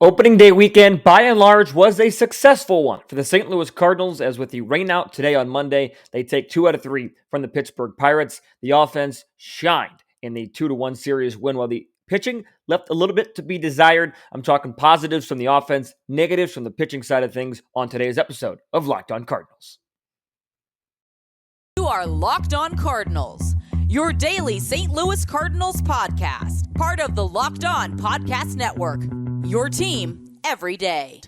Opening day weekend, by and large, was a successful one for the St. Louis Cardinals, as with the rainout today on Monday, they take 2 out of 3 from the Pittsburgh Pirates. The offense shined in the 2-1 series win, while the pitching left a little bit to be desired. I'm talking positives from the offense, negatives from the pitching side of things on today's episode of Locked On Cardinals. You are Locked On Cardinals, your daily St. Louis Cardinals podcast, part of the Locked On Podcast Network, your team every day.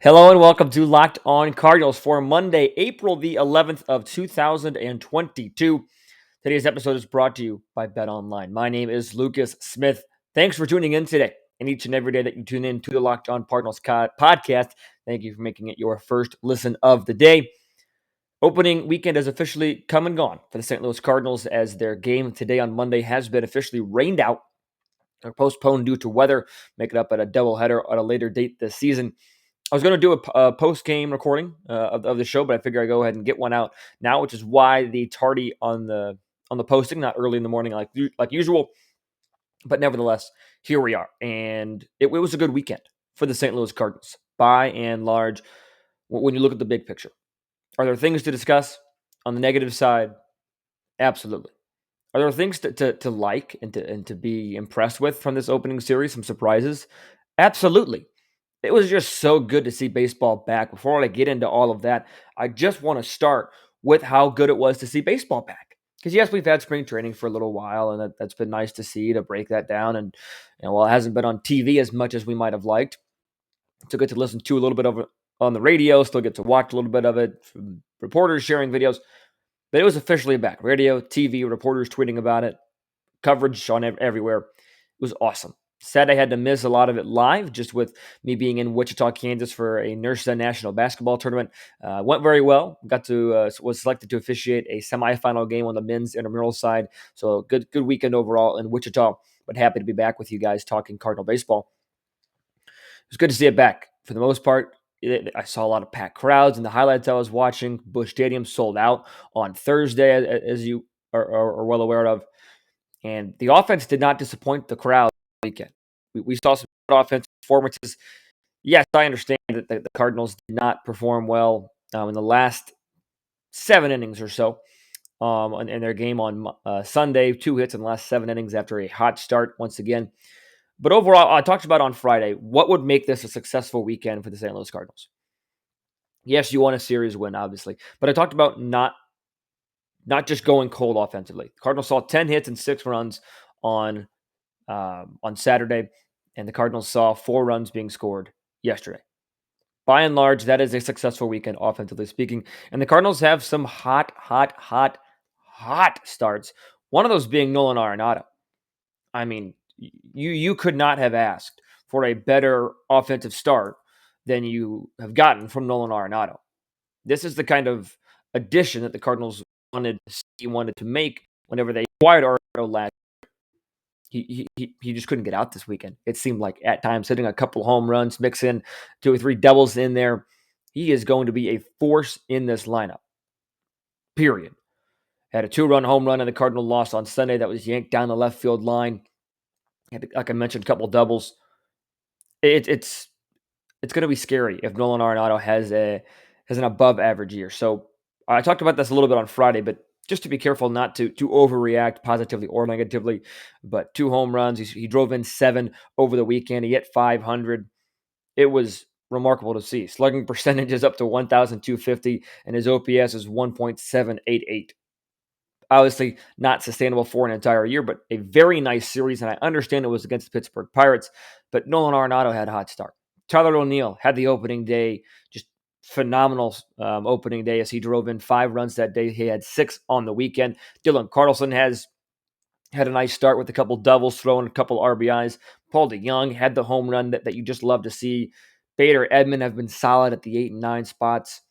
Hello and welcome to Locked On Cardinals for Monday, April the 11th of 2022. Today's episode is brought to you by BetOnline. My name is Lucas Smith. Thanks for tuning in today and each and every day that you tune in to the Locked On Cardinals podcast. Thank you for making it your first listen of the day. Opening weekend has officially come and gone for the St. Louis Cardinals, as their game today on Monday has been officially rained out or postponed due to weather, make it up at a doubleheader at a later date this season. I was going to do a post-game recording of the show, but I figured I'd go ahead and get one out now, which is why the tardy on the posting, not early in the morning like usual. But nevertheless, here we are. And it was a good weekend for the St. Louis Cardinals, by and large, when you look at the big picture. Are there things to discuss on the negative side? Absolutely. Are there things to like and to be impressed with from this opening series? Some surprises? Absolutely. It was just so good to see baseball back. Before I get into all of that, I just want to start with how good it was to see baseball back. Because yes, we've had spring training for a little while, and that's been nice to see, to break that down. And while it hasn't been on TV as much as we might have liked, still get to listen to a little bit of it on the radio, still get to watch a little bit of it from reporters sharing videos. But it was officially back. Radio, TV, reporters tweeting about it, coverage on everywhere. It was awesome. Sad I had to miss a lot of it live, just with me being in Wichita, Kansas for a NERSA National Basketball Tournament. Went very well. Was selected to officiate a semifinal game on the men's intramural side. So good weekend overall in Wichita. But happy to be back with you guys talking Cardinal baseball. It was good to see it back for the most part. I saw a lot of packed crowds in the highlights I was watching. Busch Stadium sold out on Thursday, as you are well aware of. And the offense did not disappoint the crowd weekend. We saw some good offensive performances. Yes, I understand that the Cardinals did not perform well in the last 7 innings or so in their game on Sunday. 2 hits in the last 7 innings after a hot start once again. But overall, I talked about on Friday, what would make this a successful weekend for the St. Louis Cardinals? Yes, you want a series win, obviously. But I talked about not just going cold offensively. The Cardinals saw 10 hits and 6 runs on Saturday, and the Cardinals saw 4 runs being scored yesterday. By and large, that is a successful weekend, offensively speaking. And the Cardinals have some hot starts. One of those being Nolan Arenado. I mean, you could not have asked for a better offensive start than you have gotten from Nolan Arenado. This is the kind of addition that the Cardinals wanted to make whenever they acquired Arenado last. He just couldn't get out this weekend. It seemed like at times, hitting a couple home runs, mix in 2 or 3 doubles in there. He is going to be a force in this lineup. Period. Had a 2-run home run and the Cardinal loss on Sunday that was yanked down the left field line. Had, like I mentioned, a couple doubles. It's going to be scary if Nolan Arenado has an above average year. So I talked about this a little bit on Friday, but just to be careful not to overreact positively or negatively. But 2 home runs. He drove in 7 over the weekend. He hit 500. It was remarkable to see. Slugging percentage is up to 1,250, and his OPS is 1.788. Obviously not sustainable for an entire year, but a very nice series. And I understand it was against the Pittsburgh Pirates, but Nolan Arenado had a hot start. Tyler O'Neill had the opening day, just phenomenal opening day as he drove in 5 runs that day. He had 6 on the weekend. Dylan Carlson has had a nice start with a couple doubles, throwing a couple RBIs. Paul DeYoung had the home run that you just love to see. Bader, Edman have been solid at the 8 and 9 spots.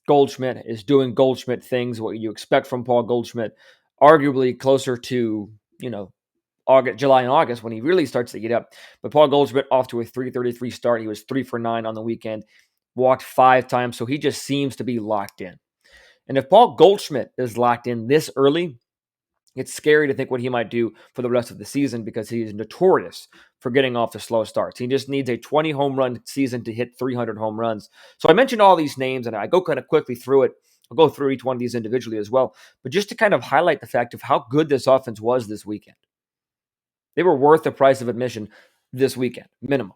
Goldschmidt is doing Goldschmidt things, what you expect from Paul Goldschmidt. Arguably closer to, July and August when he really starts to get up. But Paul Goldschmidt off to a 333 start. He was 3 for 9 on the weekend, walked 5 times. So he just seems to be locked in. And if Paul Goldschmidt is locked in this early, it's scary to think what he might do for the rest of the season because he's notorious for getting off to slow starts. He just needs a 20 home run season to hit 300 home runs. So I mentioned all these names, and I go kind of quickly through it. I'll go through each one of these individually as well. But just to kind of highlight the fact of how good this offense was this weekend. They were worth the price of admission this weekend, minimum.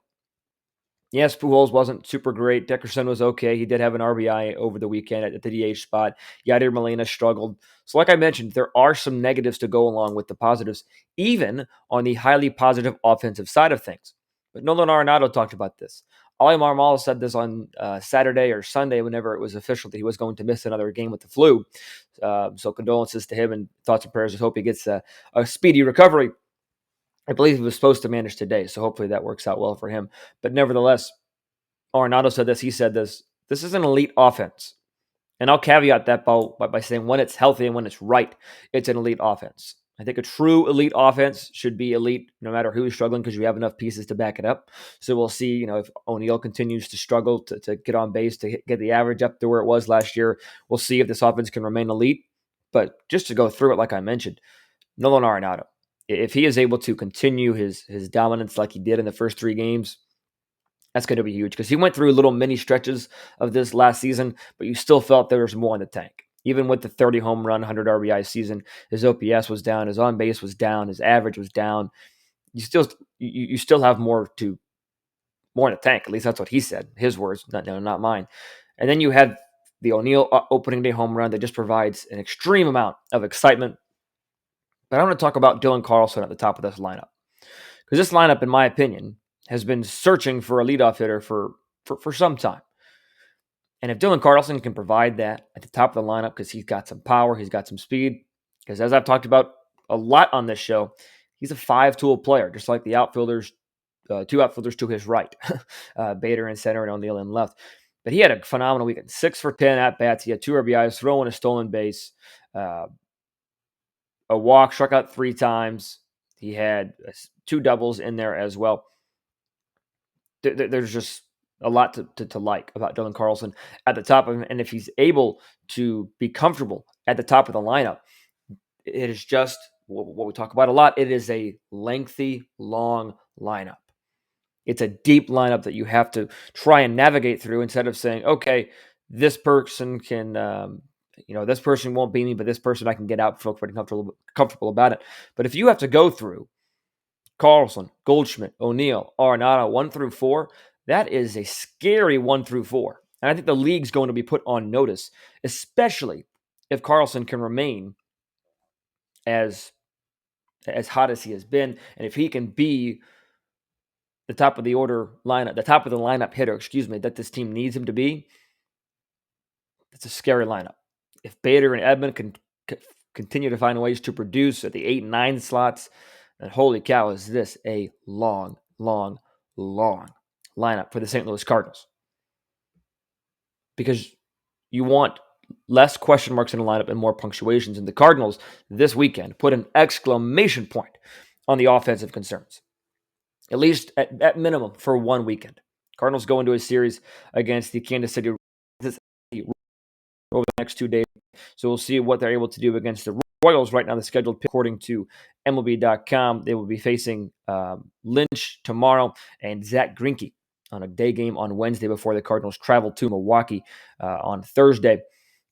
Yes, Pujols wasn't super great. Dickerson was okay. He did have an RBI over the weekend at the DH spot. Yadier Molina struggled. So like I mentioned, there are some negatives to go along with the positives, even on the highly positive offensive side of things. But Nolan Arenado talked about this. Ali Marmol said this on Saturday or Sunday, whenever it was official that he was going to miss another game with the flu. So condolences to him and thoughts and prayers. I hope he gets a speedy recovery. I believe he was supposed to manage today, so hopefully that works out well for him. But nevertheless, Arenado said this. He said this. This is an elite offense. And I'll caveat that by saying when it's healthy and when it's right, it's an elite offense. I think a true elite offense should be elite no matter who's struggling because you have enough pieces to back it up. So we'll see, if O'Neill continues to struggle to get on base, to get the average up to where it was last year. We'll see if this offense can remain elite. But just to go through it, like I mentioned, Nolan Arenado, if he is able to continue his dominance like he did in the first 3 games, that's going to be huge because he went through little mini stretches of this last season, but you still felt there was more in the tank. Even with the 30 home run, 100 RBI season, his OPS was down, his on base was down, his average was down. You still have more in the tank. At least that's what he said. His words, not mine. And then you had the O'Neill opening day home run that just provides an extreme amount of excitement. But I want to talk about Dylan Carlson at the top of this lineup because this lineup, in my opinion, has been searching for a leadoff hitter for some time. And if Dylan Carlson can provide that at the top of the lineup because he's got some power, he's got some speed, because as I've talked about a lot on this show, he's a 5-tool player, just like the outfielders, 2 outfielders to his right, Bader in center and O'Neill in left. But he had a phenomenal weekend, 6 for 10 at-bats. He had 2 RBIs, throwing a stolen base, a walk, struck out 3 times. He had 2 doubles in there as well. There's just a lot to like about Dylan Carlson at the top of him. And if he's able to be comfortable at the top of the lineup, it is just what we talk about a lot. It is a lengthy, long lineup. It's a deep lineup that you have to try and navigate through instead of saying, okay, this person can, this person won't beat me, but this person I can get out, feel pretty comfortable about it. But if you have to go through Carlson, Goldschmidt, O'Neill, Arenado, 1 through 4, that is a scary 1 through 4. And I think the league's going to be put on notice, especially if Carlson can remain as hot as he has been. And if he can be the top of the lineup hitter, that this team needs him to be, it's a scary lineup. If Bader and Edman can continue to find ways to produce at the 8 and 9 slots, then holy cow, is this a long, long, long lineup for the St. Louis Cardinals. Because you want less question marks in the lineup and more punctuations. And the Cardinals this weekend put an exclamation point on the offensive concerns, at least at minimum for 1 weekend. Cardinals go into a series against the Kansas City over the next 2 days. So we'll see what they're able to do against the Royals. Right now, the scheduled pick, according to MLB.com, they will be facing Lynch tomorrow and Zach Greinke on a day game on Wednesday before the Cardinals travel to Milwaukee on Thursday.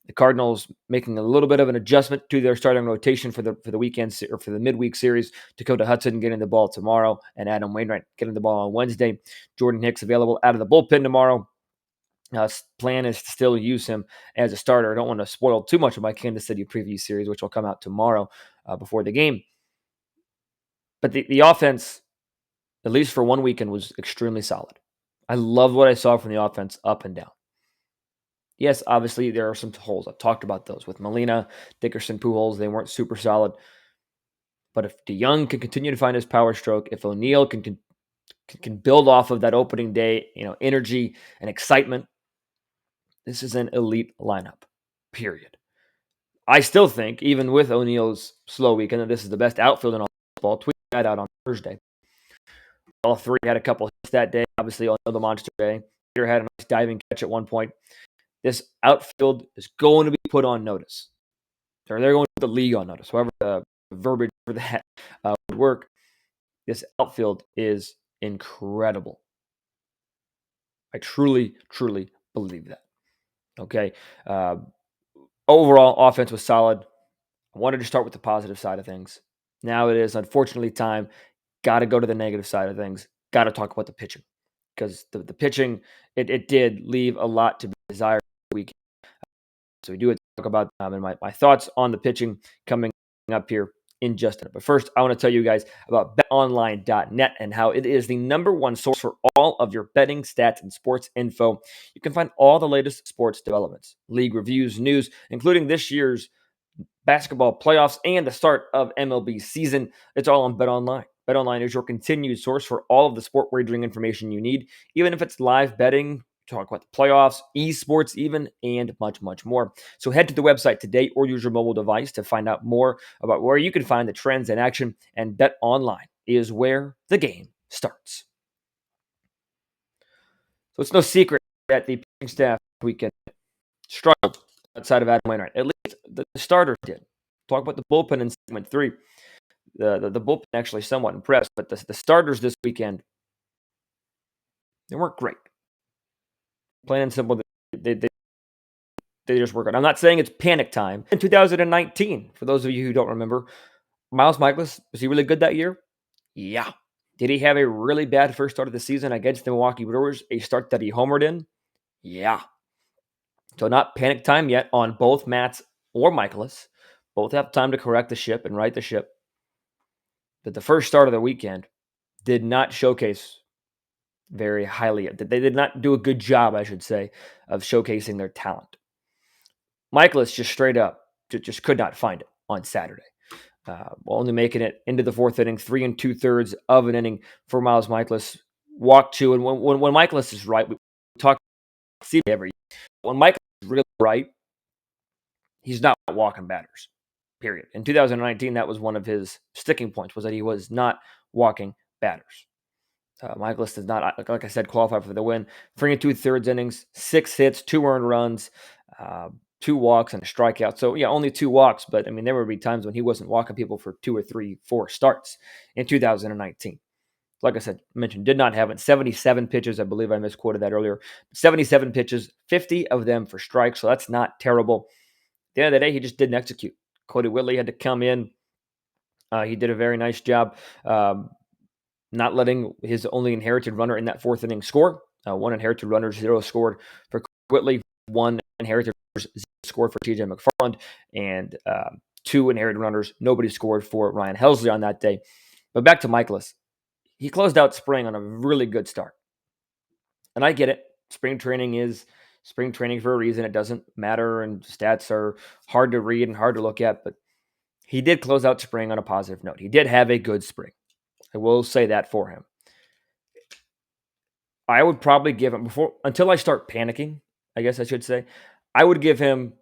The Cardinals making a little bit of an adjustment to their starting rotation for the weekend or for the midweek series. Dakota Hudson getting the ball tomorrow and Adam Wainwright getting the ball on Wednesday. Jordan Hicks available out of the bullpen tomorrow. Plan is to still use him as a starter. I don't want to spoil too much of my Kansas City preview series, which will come out tomorrow before the game. But the offense, at least for 1 weekend, was extremely solid. I love what I saw from the offense up and down. Yes, obviously there are some holes. I've talked about those with Molina, Dickerson, Pujols. They weren't super solid. But if DeYoung can continue to find his power stroke, if O'Neill can build off of that opening day, energy and excitement, this is an elite lineup, period. I still think, even with O'Neill's slow weekend, that this is the best outfield in all ball. Tweeted that out on Thursday. All three had a couple hits that day. Obviously, on the monster day. Peter had a nice diving catch at one point. This outfield is going to be put on notice. Or they're going to put the league on notice. However, the verbiage for that would work. This outfield is incredible. I truly, truly believe that. Okay. Overall, offense was solid. I wanted to start with the positive side of things. Now it is, unfortunately, time. Got to go to the negative side of things. Got to talk about the pitching. Because the pitching, it did leave a lot to be desired this week. So we do talk about and my thoughts on the pitching coming up here in just a minute. But first, I want to tell you guys about BetOnline.net and how it is the number one source for all of your betting stats and sports info. You can find all the latest sports developments, league reviews, news, including this year's basketball playoffs and the start of MLB season. It's all on BetOnline. BetOnline is your continued source for all of the sport wagering information you need, even if it's live betting, talk about the playoffs, esports even, and much, much more. So head to the website today or use your mobile device to find out more about where you can find the trends in action, and BetOnline is where the game starts. So it's no secret that the pitching staff weekend struggled outside of Adam Wainwright. At least the starters did. Talk about the bullpen in segment 3. The bullpen actually somewhat impressed, but the starters this weekend, they weren't great. Plain and simple, they just work out. I'm not saying it's panic time. In 2019, for those of you who don't remember, Miles Mikolas, was he really good that year? Yeah. Did he have a really bad first start of the season against the Milwaukee Brewers, a start that he homered in? Yeah. So not panic time yet on both Matz or Mikolas. Both have time to correct the ship and right the ship. But the first start of the weekend did not showcase very highly. They did not do a good job, I should say, of showcasing their talent. Mikolas just straight up just could not find it on Saturday. Only making it into the fourth inning, 3 2/3 of an inning for Miles Mikolas. Walk 2, and when Mikolas is right, we talk see every year. When Mikolas is really right, he's not walking batters. Period. In 2019, that was one of his sticking points, was that he was not walking batters. Mikolas does not, like I said, qualify for the win. 3 2/3 innings, 6 hits, 2 earned runs, 2 walks, and a strikeout. So, yeah, only 2 walks, but, I mean, there would be times when he wasn't walking people for 2 or 3, 4 starts in 2019. Like I said, mentioned, did not have it. 77 pitches. I believe I misquoted that earlier. 77 pitches, 50 of them for strikes, so that's not terrible. At the end of the day, he just didn't execute. Cody Whitley had to come in. He did a very nice job not letting his only inherited runner in that fourth inning score. 1 inherited runner, 0 scored for Whitley. 1 inherited runner, 0 scored for TJ McFarland. And 2 inherited runners, nobody scored for Ryan Helsley on that day. But back to Mikolas. He closed out spring on a really good start. And I get it. Spring training is spring training for a reason. It doesn't matter, and stats are hard to read and hard to look at. But he did close out spring on a positive note. He did have a good spring. I will say that for him. I would probably give him until I start panicking, I guess I should say, I would give him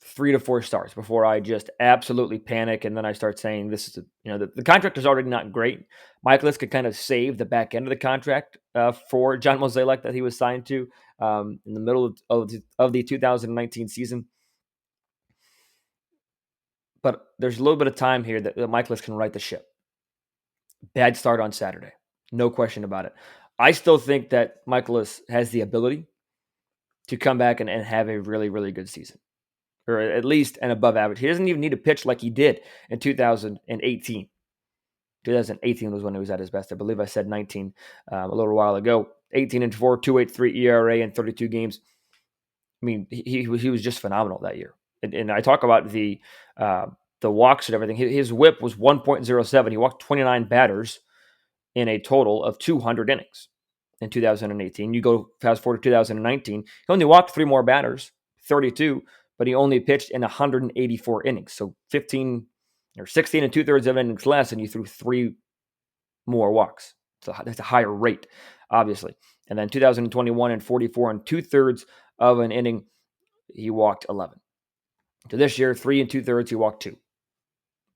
3 to 4 stars before I just absolutely panic. And then I start saying this is, the contract is already not great. Mikolas could kind of save the back end of the contract for John Mozeliak that he was signed to in the middle of the 2019 season. But there's a little bit of time here that Mikolas can right the ship. Bad start on Saturday. No question about it. I still think that Mikolas has the ability to come back and have a really, really good season, or at least an above average. He doesn't even need to pitch like he did in 2018. 2018 was when he was at his best. I believe I said 19 a little while ago. 18-4, 2.83 ERA in 32 games. I mean, he was just phenomenal that year. And I talk about the walks and everything. His WHIP was 1.07. He walked 29 batters in a total of 200 innings in 2018. You go fast forward to 2019, he only walked 3 more batters, 32, but he only pitched in 184 innings. So 16 and 2/3 of innings less, and you threw 3 more walks. So that's a higher rate, obviously. And then 2021 and 44 and 2/3 of an inning, he walked 11. To this year, 3 2/3, he walked 2.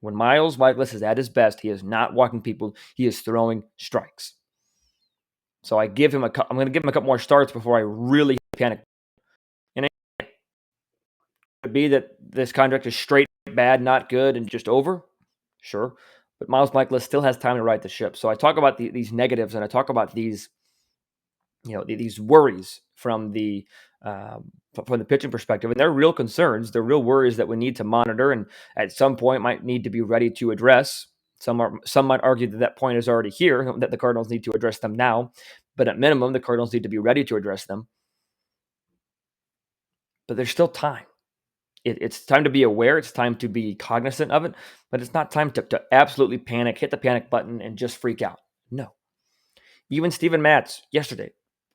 When Miles Mikolas is at his best, he is not walking people. He is throwing strikes. So I'm going to give him a couple more starts before I really panic. And it could be that this contract is straight bad, not good, and just over. Sure. But Miles Mikolas still has time to right the ship. So I talk about these negatives, and I talk about these worries from the pitching perspective, and they're real concerns. They're real worries that we need to monitor, and at some point might need to be ready to address. Some might argue that point is already here, that the Cardinals need to address them now. But at minimum, the Cardinals need to be ready to address them. But there's still time. It's time to be aware. It's time to be cognizant of it. But it's not time to absolutely panic, hit the panic button, and just freak out. No. Even Steven Matz yesterday.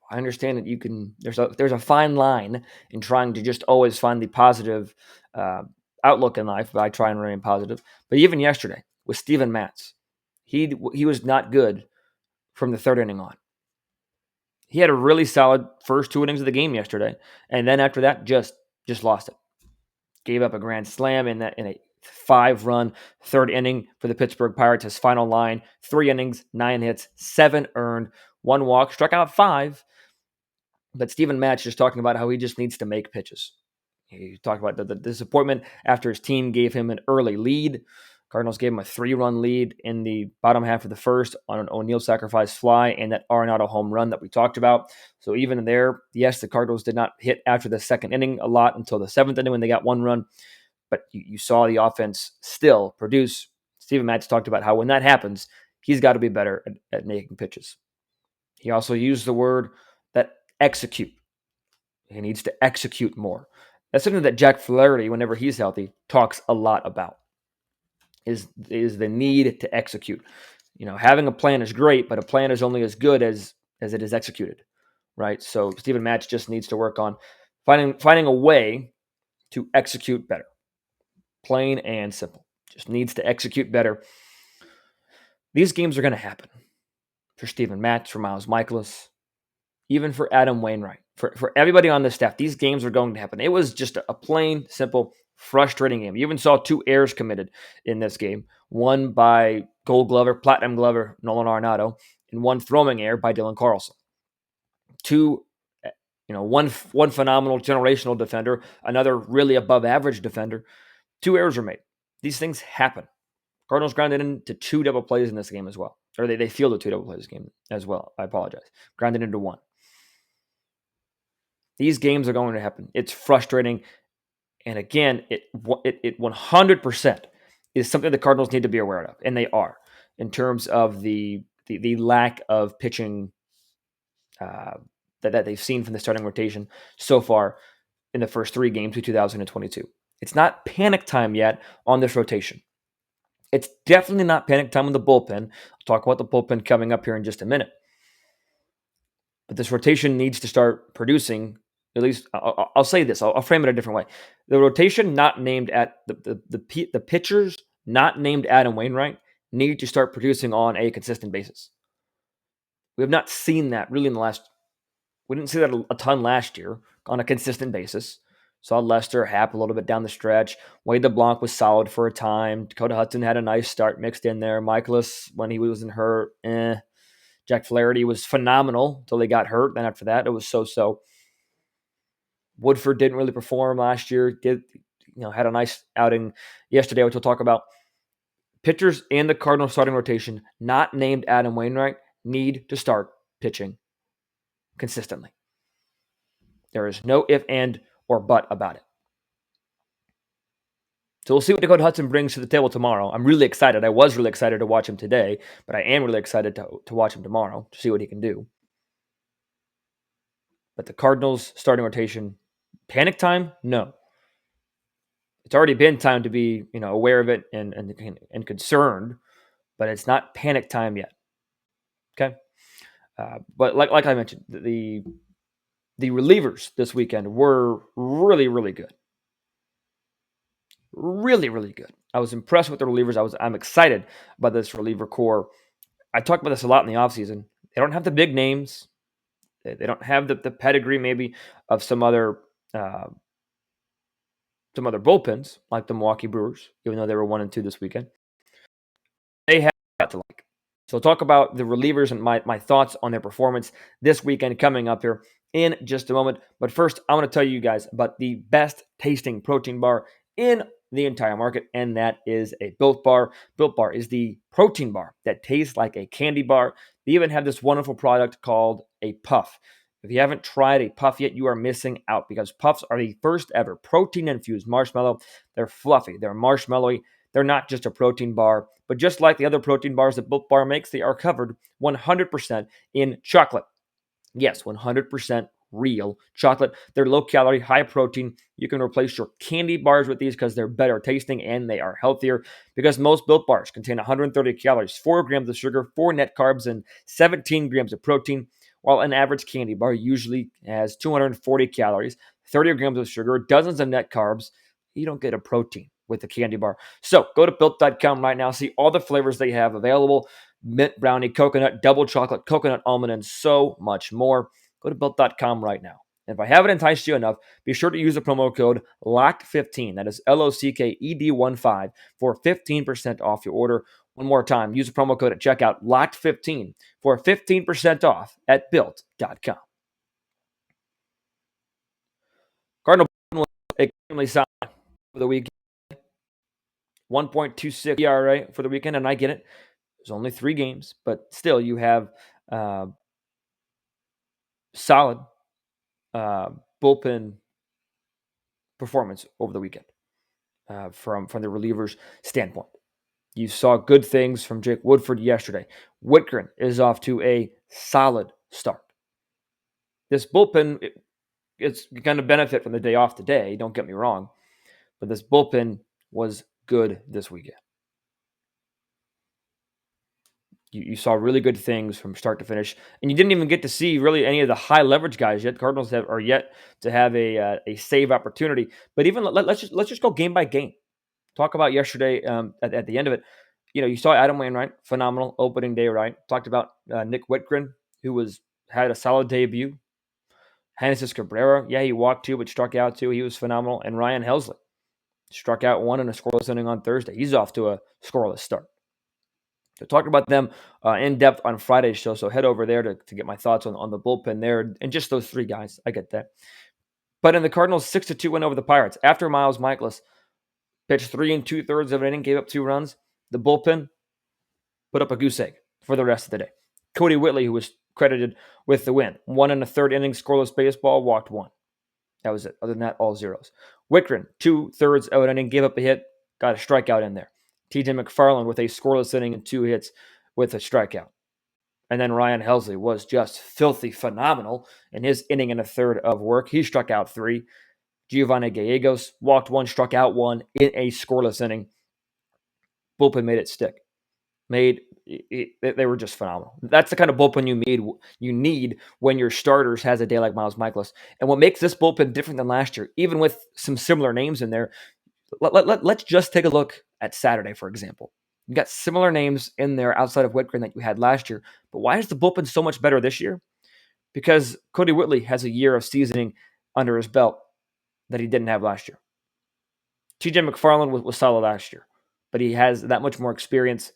I understand that there's a fine line in trying to just always find the positive outlook in life. But I try and remain positive. But even yesterday with Steven Matz, he was not good from the third inning on. He had a really solid first 2 innings of the game yesterday, and then after that, just lost it. Gave up a grand slam in a 5-run third inning for the Pittsburgh Pirates. His final line: 3 innings, 9 hits, 7 earned, 1 walk, struck out 5. But Steven Matz just talking about how he just needs to make pitches. He talked about the disappointment after his team gave him an early lead. Cardinals gave him a 3-run lead in the bottom half of the first on an O'Neill sacrifice fly and that Arenado home run that we talked about. So even there, yes, the Cardinals did not hit after the second inning a lot until the 7th inning when they got 1 run. But you saw the offense still produce. Steven Matz talked about how when that happens, he's got to be better at making pitches. He also used the word that execute. He needs to execute more. That's something that Jack Flaherty, whenever he's healthy, talks a lot about. Is the need to execute. Having a plan is great, but a plan is only as good as it is executed, right? So Steven Matz just needs to work on finding a way to execute better. Plain and simple. Just needs to execute better. These games are going to happen for Steven Matz, for Miles Mikolas, even for Adam Wainwright, for everybody on the staff. These games are going to happen. It was just a plain, simple, frustrating game. You even saw 2 errors committed in this game. One by Gold Glover, Platinum Glover, Nolan Arenado, and one throwing error by Dylan Carlson. One phenomenal generational defender, another really above average defender. 2 errors were made. These things happen. Cardinals grounded into 2 double plays in this game as well. Or they fielded 2 double plays this game as well. I apologize. Grounded into 1. These games are going to happen. It's frustrating. And again, it 100% is something the Cardinals need to be aware of. And they are, in terms of the lack of pitching that they've seen from the starting rotation so far in the first 3 games of 2022. It's not panic time yet on this rotation. It's definitely not panic time on the bullpen. I'll talk about the bullpen coming up here in just a minute. But this rotation needs to start producing. At least I'll say this. I'll frame it a different way. The rotation not named at the pitchers not named Adam Wainwright need to start producing on a consistent basis. We have not seen that really in the last. We didn't see that a ton last year on a consistent basis. Saw Lester Happ a little bit down the stretch. Wade LeBlanc was solid for a time. Dakota Hudson had a nice start mixed in there. Mikolas, when he wasn't hurt, Jack Flaherty was phenomenal until he got hurt. Then after that, it was so-so. Woodford didn't really perform last year. Had a nice outing yesterday, which we'll talk about. Pitchers in the Cardinal starting rotation, not named Adam Wainwright, need to start pitching consistently. There is no if, and, or but about it. So we'll see what Dakota Hudson brings to the table tomorrow. I'm really excited. I was really excited to watch him today, but I am really excited to watch him tomorrow to see what he can do. But the Cardinals starting rotation, panic time? No. It's already been time to be, aware of it and concerned, but it's not panic time yet. Okay? But like I mentioned, the relievers this weekend were really, really good. Really, really good. I was impressed with the relievers. I'm excited about this reliever core. I talked about this a lot in the offseason. They don't have the big names. They don't have the pedigree maybe of some other bullpens like the Milwaukee Brewers, even though they were 1-2 this weekend. So we'll talk about the relievers and my thoughts on their performance this weekend coming up here in just a moment. But first, I want to tell you guys about the best tasting protein bar in the entire market, and that is a Built Bar. Built Bar is the protein bar that tastes like a candy bar. They even have this wonderful product called a Puff. If you haven't tried a Puff yet, you are missing out because Puffs are the first ever protein-infused marshmallow. They're fluffy, they're marshmallowy, they're not just a protein bar, but just like the other protein bars that Built Bar makes, they are covered 100% in chocolate. Yes, 100% real chocolate. They're low calorie, high protein. You can replace your candy bars with these because they're better tasting and they are healthier because most Built Bars contain 130 calories, 4 grams of sugar, 4 net carbs, and 17 grams of protein, while an average candy bar usually has 240 calories, 30 grams of sugar, dozens of net carbs. You don't get a protein with the candy bar. So go to built.com right now, see all the flavors they have available: mint brownie, coconut, double chocolate, coconut almond, and so much more. Go to built.com right now. And if I haven't enticed you enough, be sure to use the promo code LOCKED15. That is LOCKED15 for 15% off your order. One more time, use the promo code at checkout, LOCKED15 for 15% off at built.com. Cardinal was extremely solid for the weekend. 1.26 ERA for the weekend, and I get it. There's only 3 games, but still you have solid bullpen performance over the weekend from the relievers' standpoint. You saw good things from Jake Woodford yesterday. Whitgren is off to a solid start. This bullpen, it's going to benefit from the day off today, don't get me wrong, but this bullpen was good this weekend. You saw really good things from start to finish, and you didn't even get to see really any of the high leverage guys yet. The Cardinals are yet to have a save opportunity. But even let's just go game by game. Talk about yesterday at the end of it. You saw Adam Wainwright, phenomenal opening day, right? Talked about Nick Whitgren, who had a solid debut. Genesis Cabrera, yeah, he walked 2, but struck out 2. He was phenomenal. And Ryan Helsley struck out 1 in a scoreless inning on Thursday. He's off to a scoreless start. So talked about them in depth on Friday's show, so head over there to get my thoughts on the bullpen there and just those 3 guys. I get that. But in the Cardinals' 6-2 win over the Pirates, after Miles Mikolas pitched 3 2/3 of an inning, gave up 2 runs, the bullpen put up a goose egg for the rest of the day. Cody Whitley, who was credited with the win, 1 1/3 inning, scoreless baseball, walked 1. That was it. Other than that, all zeros. Whitgren, 2/3 of an inning, gave up a hit, got a strikeout in there. TJ McFarland with a scoreless inning and 2 hits with a strikeout. And then Ryan Helsley was just filthy phenomenal in his inning and a third of work. He struck out 3. Giovanni Gallegos walked 1, struck out 1 in a scoreless inning. Bullpen made it stick. They were just phenomenal. That's the kind of bullpen you need when your starters has a day like Miles Mikolas. And what makes this bullpen different than last year, even with some similar names in there, let's just take a look at Saturday, for example. You got similar names in there outside of Whitgren that you had last year. But why is the bullpen so much better this year? Because Cody Whitley has a year of seasoning under his belt that he didn't have last year. TJ McFarland was solid last year, but he has that much more experience.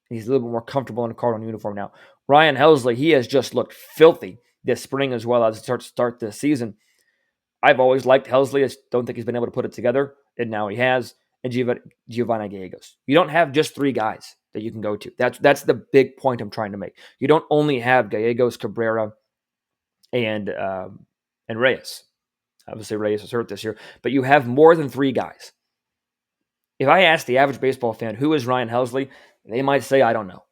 He's a little bit more comfortable in a Cardinal uniform now. Ryan Helsley, he has just looked filthy this spring as well as start this season. I've always liked Helsley. I don't think he's been able to put it together, and now he has. And Giovanni Gallegos. You don't have just 3 guys that you can go to. That's the big point I'm trying to make. You don't only have Gallegos, Cabrera, and Reyes. Obviously, Reyes was hurt this year, but you have more than 3 guys. If I ask the average baseball fan, who is Ryan Helsley, they might say, I don't know.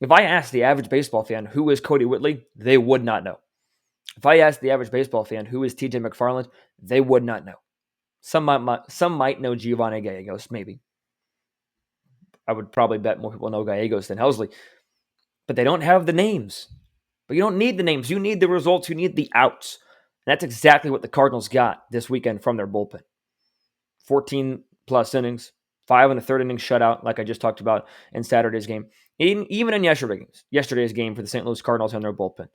If I ask the average baseball fan, who is Cody Whitley, they would not know. If I ask the average baseball fan, who is TJ McFarland, they would not know. Some might know Giovanni Gallegos, maybe. I would probably bet more people know Gallegos than Helsley. But they don't have the names. But you don't need the names. You need the results. You need the outs. And that's exactly what the Cardinals got this weekend from their bullpen. 14-plus innings, 5 1/3 inning shutout, like I just talked about in Saturday's game. Even in yesterday's game for the St. Louis Cardinals and their bullpen.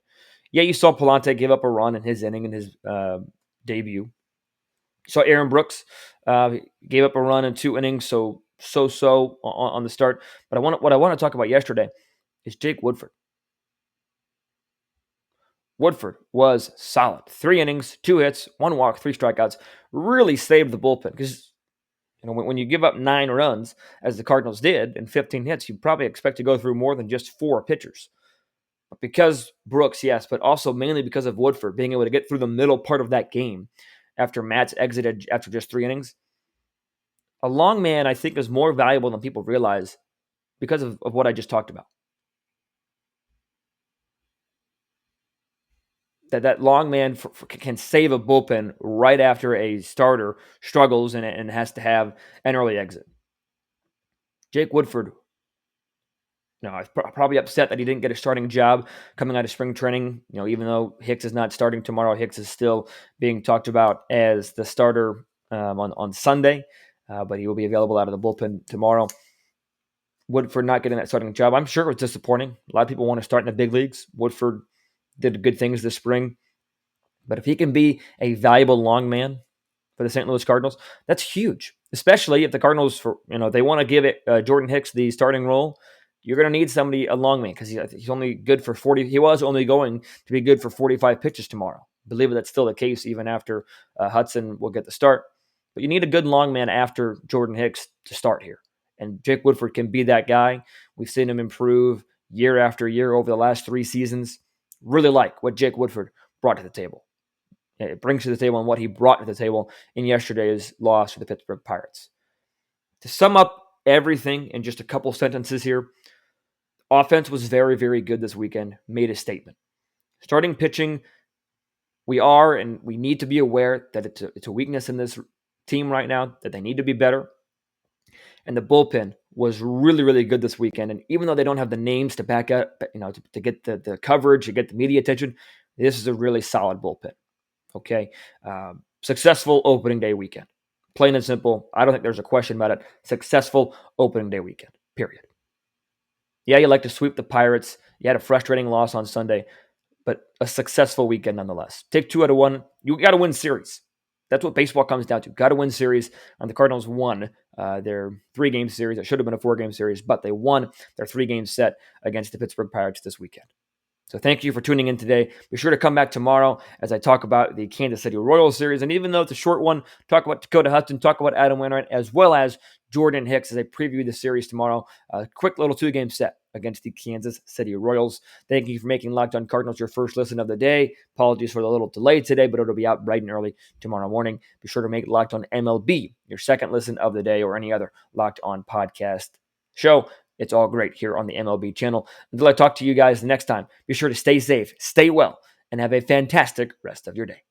Yeah, you saw Palante give up a run in his inning in his debut. You saw Aaron Brooks gave up a run in 2 innings, so on the start. But what I want to talk about yesterday is Jake Woodford. Woodford was solid. 3 innings, 2 hits, 1 walk, 3 strikeouts. Really saved the bullpen because when you give up 9 runs, as the Cardinals did, and 15 hits, you probably expect to go through more than just 4 pitchers. But because Brooks, yes, but also mainly because of Woodford being able to get through the middle part of that game after Matz exited after just 3 innings, a long man, I think, is more valuable than people realize because of what I just talked about. That long man can save a bullpen right after a starter struggles and has to have an early exit. Jake Woodford, I was probably upset that he didn't get a starting job coming out of spring training. Even though Hicks is not starting tomorrow, Hicks is still being talked about as the starter on Sunday, but he will be available out of the bullpen tomorrow. Woodford not getting that starting job, I'm sure it was disappointing. A lot of people want to start in the big leagues. Woodford did good things this spring. But if he can be a valuable long man for the St. Louis Cardinals, that's huge. Especially if the Cardinals, they want to give it Jordan Hicks the starting role. You're going to need somebody, a long man, because he's only good for 40. He was only going to be good for 45 pitches tomorrow. I believe that's still the case even after Hudson will get the start. But you need a good long man after Jordan Hicks to start here. And Jake Woodford can be that guy. We've seen him improve year after year over the last 3 seasons. Really like what Jake Woodford brought to the table. It brings to the table and what he brought to the table in yesterday's loss for the Pittsburgh Pirates. To sum up everything in just a couple sentences here, offense was very, very good this weekend, made a statement. Starting pitching, we need to be aware that it's a weakness in this team right now, that they need to be better. And the bullpen was really, really good this weekend. And even though they don't have the names to back up, to get the coverage, to get the media attention, this is a really solid bullpen. Okay. Successful opening day weekend. Plain and simple. I don't think there's a question about it. Successful opening day weekend. Period. Yeah, you like to sweep the Pirates. You had a frustrating loss on Sunday, but a successful weekend nonetheless. Take 2 out of 1. You got to win series. That's what baseball comes down to. Got to win series. And the Cardinals won their 3-game series. It should have been a 4-game series, but they won their 3-game set against the Pittsburgh Pirates this weekend. So thank you for tuning in today. Be sure to come back tomorrow as I talk about the Kansas City Royals series. And even though it's a short one, talk about Dakota Hudson, talk about Adam Wainwright, as well as Jordan Hicks as I preview the series tomorrow. A quick little 2-game set against the Kansas City Royals. Thank you for making Locked On Cardinals your first listen of the day. Apologies for the little delay today, but it'll be out bright and early tomorrow morning. Be sure to make Locked On MLB your second listen of the day, or any other Locked On podcast show. It's all great here on the MLB channel. Until I talk to you guys next time, be sure to stay safe, stay well, and have a fantastic rest of your day.